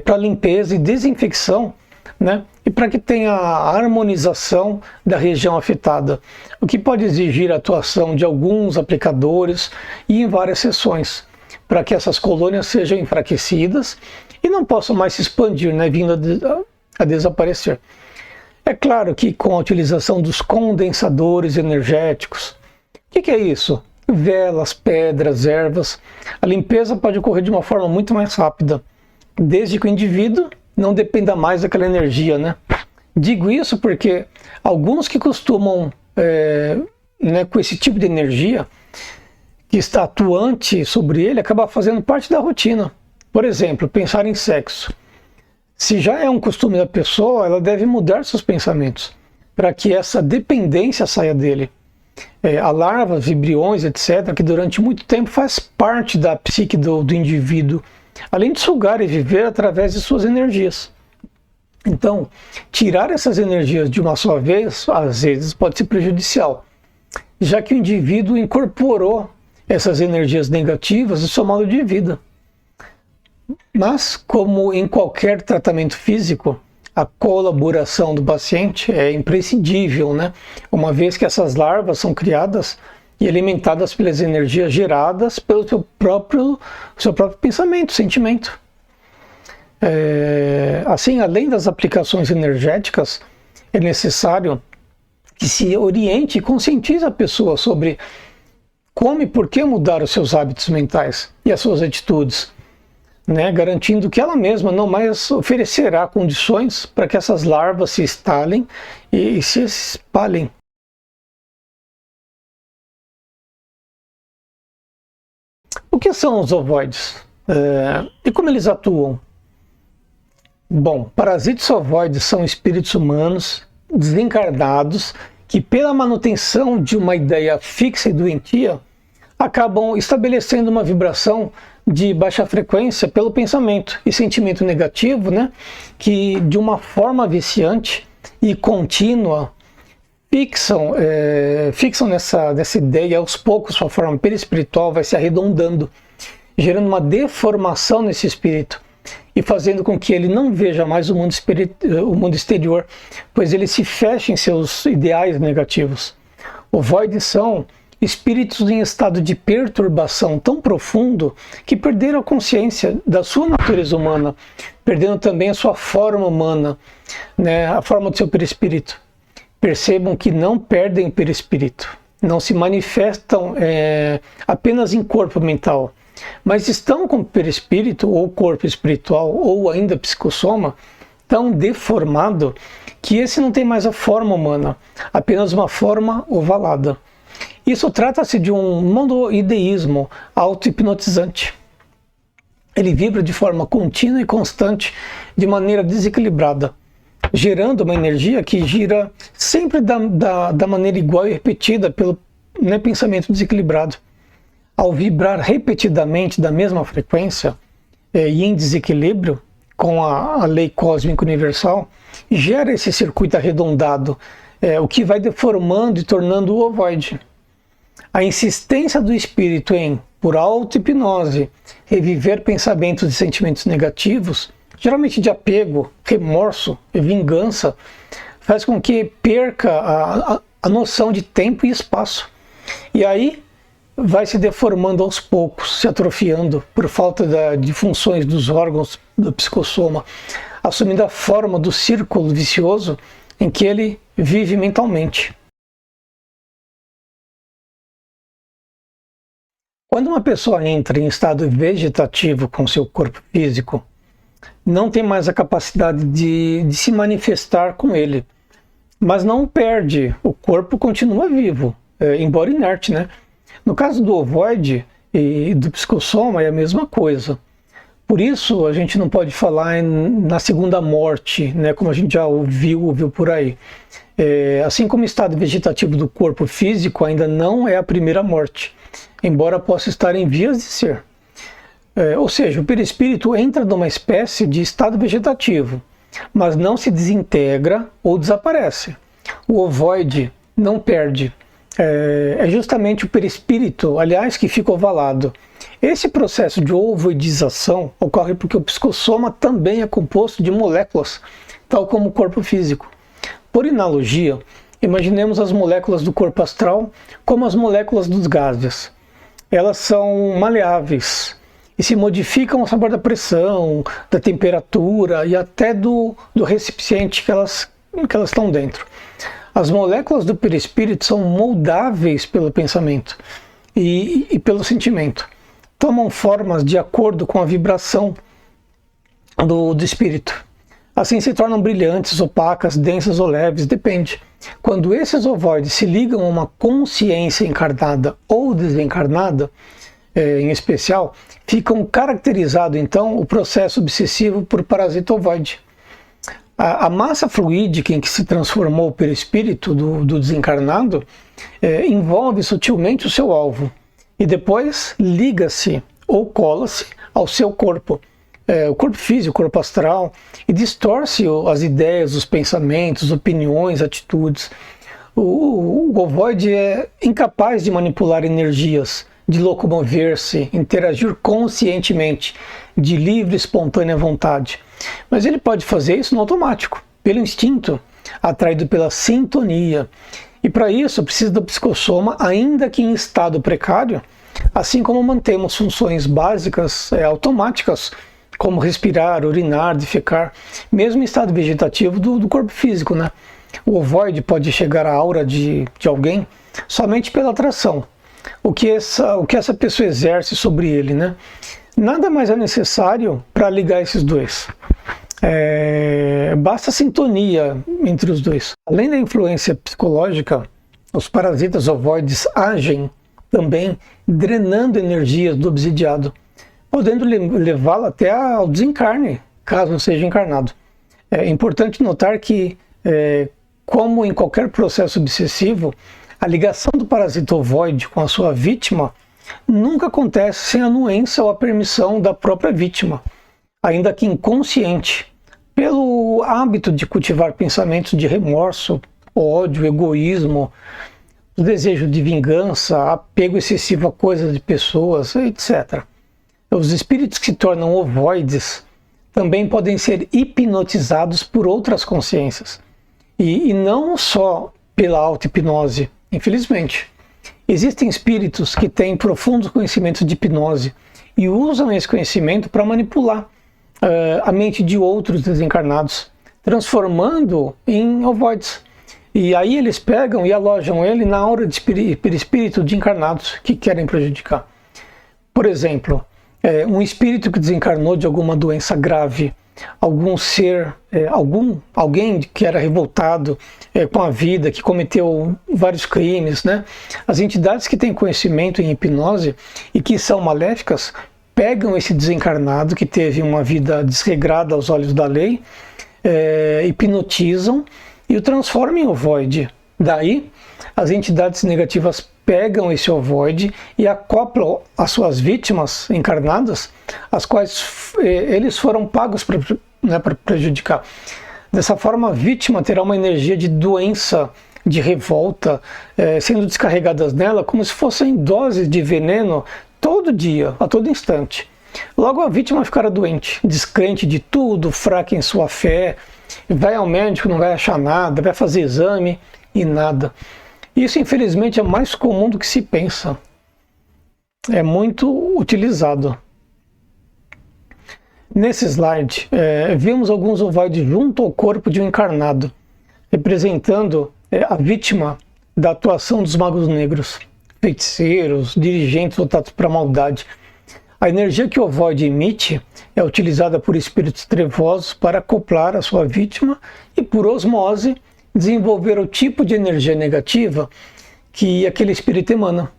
S1: para limpeza e desinfecção, né? E para que tenha a harmonização da região afetada, o que pode exigir a atuação de alguns aplicadores e em várias sessões, para que essas colônias sejam enfraquecidas e não possam mais se expandir, né, vindo a desaparecer. É claro que com a utilização dos condensadores energéticos, o que é isso? Velas, pedras, ervas, a limpeza pode ocorrer de uma forma muito mais rápida, desde que o indivíduo não dependa mais daquela energia, né? Digo isso porque alguns que costumam, né, com esse tipo de energia que está atuante sobre ele, acaba fazendo parte da rotina. Por exemplo, pensar em sexo. Se já é um costume da pessoa, ela deve mudar seus pensamentos para que essa dependência saia dele. A larva, vibriões, etc., que durante muito tempo faz parte da psique do indivíduo, além de sugar e viver através de suas energias. Então, tirar essas energias de uma só vez, às vezes, pode ser prejudicial, já que o indivíduo incorporou essas energias negativas no seu modo de vida. Mas, como em qualquer tratamento físico, a colaboração do paciente é imprescindível, né? Uma vez que essas larvas são criadas e alimentadas pelas energias geradas pelo seu próprio pensamento, sentimento. Assim, além das aplicações energéticas, é necessário que se oriente e conscientize a pessoa sobre como e por que mudar os seus hábitos mentais e as suas atitudes, né, garantindo que ela mesma não mais oferecerá condições para que essas larvas se instalem e se espalhem. O que são os ovoides? E como eles atuam? Bom, parasitas ovoides são espíritos humanos desencarnados que, pela manutenção de uma ideia fixa e doentia, acabam estabelecendo uma vibração de baixa frequência pelo pensamento e sentimento negativo, né, que de uma forma viciante e contínua fixam nessa ideia, aos poucos sua forma perispiritual vai se arredondando, gerando uma deformação nesse espírito e fazendo com que ele não veja mais o mundo exterior, pois ele se fecha em seus ideais negativos. Ovoides são espíritos em estado de perturbação tão profundo que perderam a consciência da sua natureza humana, perdendo também a sua forma humana, né, a forma do seu perispírito. Percebam que não perdem o perispírito, não se manifestam apenas em corpo mental, mas estão com o perispírito ou corpo espiritual ou ainda psicossoma tão deformado que esse não tem mais a forma humana, apenas uma forma ovalada. Isso trata-se de um monoideísmo auto-hipnotizante. Ele vibra de forma contínua e constante, de maneira desequilibrada, gerando uma energia que gira sempre da maneira igual e repetida pelo pensamento desequilibrado. Ao vibrar repetidamente da mesma frequência e em desequilíbrio com a lei cósmica universal, gera esse circuito arredondado, o que vai deformando e tornando o ovoide. A insistência do espírito em, por auto-hipnose, reviver pensamentos e sentimentos negativos, geralmente de apego, remorso e vingança, faz com que perca a noção de tempo e espaço. E aí vai se deformando aos poucos, se atrofiando por falta de funções dos órgãos do psicossoma, assumindo a forma do círculo vicioso em que ele vive mentalmente. Quando uma pessoa entra em estado vegetativo com seu corpo físico, não tem mais a capacidade de se manifestar com ele, mas não perde, o corpo continua vivo, embora inerte, né? No caso do ovoide e do psicossoma é a mesma coisa. Por isso a gente não pode falar na segunda morte, né, como a gente já ouviu por aí. Assim como o estado vegetativo do corpo físico ainda não é a primeira morte, embora possa estar em vias de ser. Ou seja, o perispírito entra numa espécie de estado vegetativo, mas não se desintegra ou desaparece. O ovoide não perde. É justamente o perispírito, aliás, que fica ovalado. Esse processo de ovoidização ocorre porque o psicossoma também é composto de moléculas, tal como o corpo físico. Por analogia, imaginemos as moléculas do corpo astral como as moléculas dos gases. Elas são maleáveis e se modificam ao sabor da pressão, da temperatura e até do recipiente que elas estão dentro. As moléculas do perispírito são moldáveis pelo pensamento e pelo sentimento. Tomam formas de acordo com a vibração do espírito. Assim se tornam brilhantes, opacas, densas ou leves, depende. Quando esses ovoides se ligam a uma consciência encarnada ou desencarnada, em especial, ficam caracterizado então o processo obsessivo por parasita ovoide. A massa fluídica em que se transformou o perispírito do desencarnado envolve sutilmente o seu alvo e depois liga-se ou cola-se ao seu corpo, o corpo físico, o corpo astral, e distorce as ideias, os pensamentos, opiniões, atitudes. O ovoide é incapaz de manipular energias, de locomover-se, interagir conscientemente, de livre e espontânea vontade. Mas ele pode fazer isso no automático, pelo instinto, atraído pela sintonia. E para isso precisa do psicossoma, ainda que em estado precário, assim como mantemos funções básicas automáticas, como respirar, urinar, defecar, mesmo em estado vegetativo do corpo físico, né? O ovoide pode chegar à aura de alguém somente pela atração, o que essa pessoa exerce sobre ele, né? Nada mais é necessário para ligar esses dois. Basta sintonia entre os dois. Além da influência psicológica, os parasitas ovoides agem também drenando energias do obsidiado, podendo levá-lo até ao desencarne, caso não seja encarnado. É importante notar que, como em qualquer processo obsessivo, a ligação do parasita ovoide com a sua vítima nunca acontece sem a anuência ou a permissão da própria vítima, ainda que inconsciente, pelo hábito de cultivar pensamentos de remorso, ódio, egoísmo, o desejo de vingança, apego excessivo a coisas de pessoas, etc. Os espíritos que se tornam ovoides também podem ser hipnotizados por outras consciências, e não só pela auto-hipnose, infelizmente. Existem espíritos que têm profundos conhecimentos de hipnose e usam esse conhecimento para manipular a mente de outros desencarnados, transformando em ovoides. E aí eles pegam e alojam ele na aura de perispírito de encarnados que querem prejudicar. Por exemplo, um espírito que desencarnou de alguma doença grave, algum ser, alguém que era revoltado com a vida, que cometeu vários crimes, né? As entidades que têm conhecimento em hipnose e que são maléficas pegam esse desencarnado que teve uma vida desregrada aos olhos da lei, hipnotizam e o transformam em ovoide. Daí, as entidades negativas pegam esse ovoide e acoplam as suas vítimas encarnadas, as quais eles foram pagos para prejudicar. Dessa forma, a vítima terá uma energia de doença, de revolta, sendo descarregadas nela como se fossem doses de veneno todo dia, a todo instante. Logo, a vítima ficará doente, descrente de tudo, fraca em sua fé, vai ao médico, não vai achar nada, vai fazer exame e nada. Isso, infelizmente, é mais comum do que se pensa. É muito utilizado. Nesse slide, vimos alguns ovoides junto ao corpo de um encarnado, representando a vítima da atuação dos magos negros, feiticeiros, dirigentes voltados para a maldade. A energia que o ovoide emite é utilizada por espíritos trevosos para acoplar a sua vítima e, por osmose, desenvolver o tipo de energia negativa que aquele espírito emana.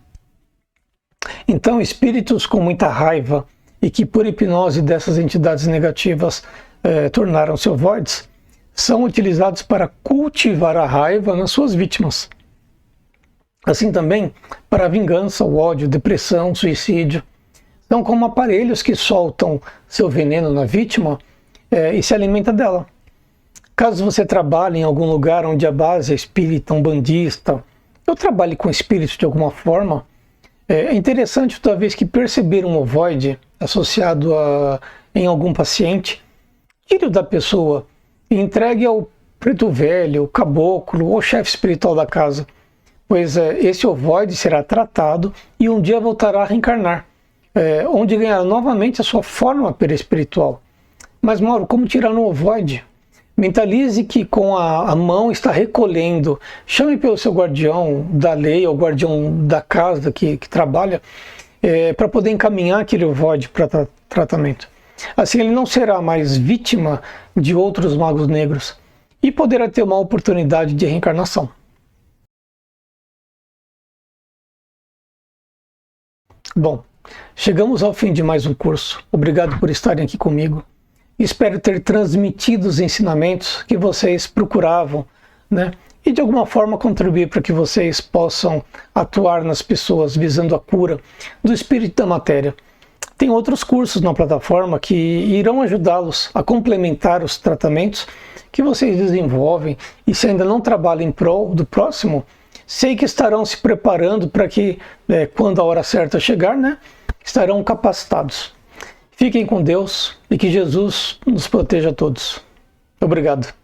S1: Então, espíritos com muita raiva e que, por hipnose dessas entidades negativas, tornaram-se ovoides, são utilizados para cultivar a raiva nas suas vítimas. Assim também para a vingança, o ódio, depressão, suicídio. São como aparelhos que soltam seu veneno na vítima e se alimenta dela. Caso você trabalhe em algum lugar onde a base é espírita, umbandista, ou trabalhe com espíritos de alguma forma, é interessante toda vez que perceber um ovoide associado em algum paciente, tire-o da pessoa e entregue ao preto velho, caboclo ou chefe espiritual da casa, pois esse ovoide será tratado e um dia voltará a reencarnar, onde ganharão novamente a sua forma perispiritual. Mas, Mauro, como tirar no ovoide? Mentalize que com a mão está recolhendo, chame pelo seu guardião da lei, ou guardião da casa que trabalha, para poder encaminhar aquele ovoide para tratamento. Assim ele não será mais vítima de outros magos negros e poderá ter uma oportunidade de reencarnação. Bom, chegamos ao fim de mais um curso. Obrigado por estarem aqui comigo. Espero ter transmitido os ensinamentos que vocês procuravam, né? E de alguma forma contribuir para que vocês possam atuar nas pessoas visando a cura do espírito da matéria. Tem outros cursos na plataforma que irão ajudá-los a complementar os tratamentos que vocês desenvolvem, e se ainda não trabalham em prol do próximo, sei que estarão se preparando para que, quando a hora certa chegar, né, estarão capacitados. Fiquem com Deus e que Jesus nos proteja a todos. Obrigado.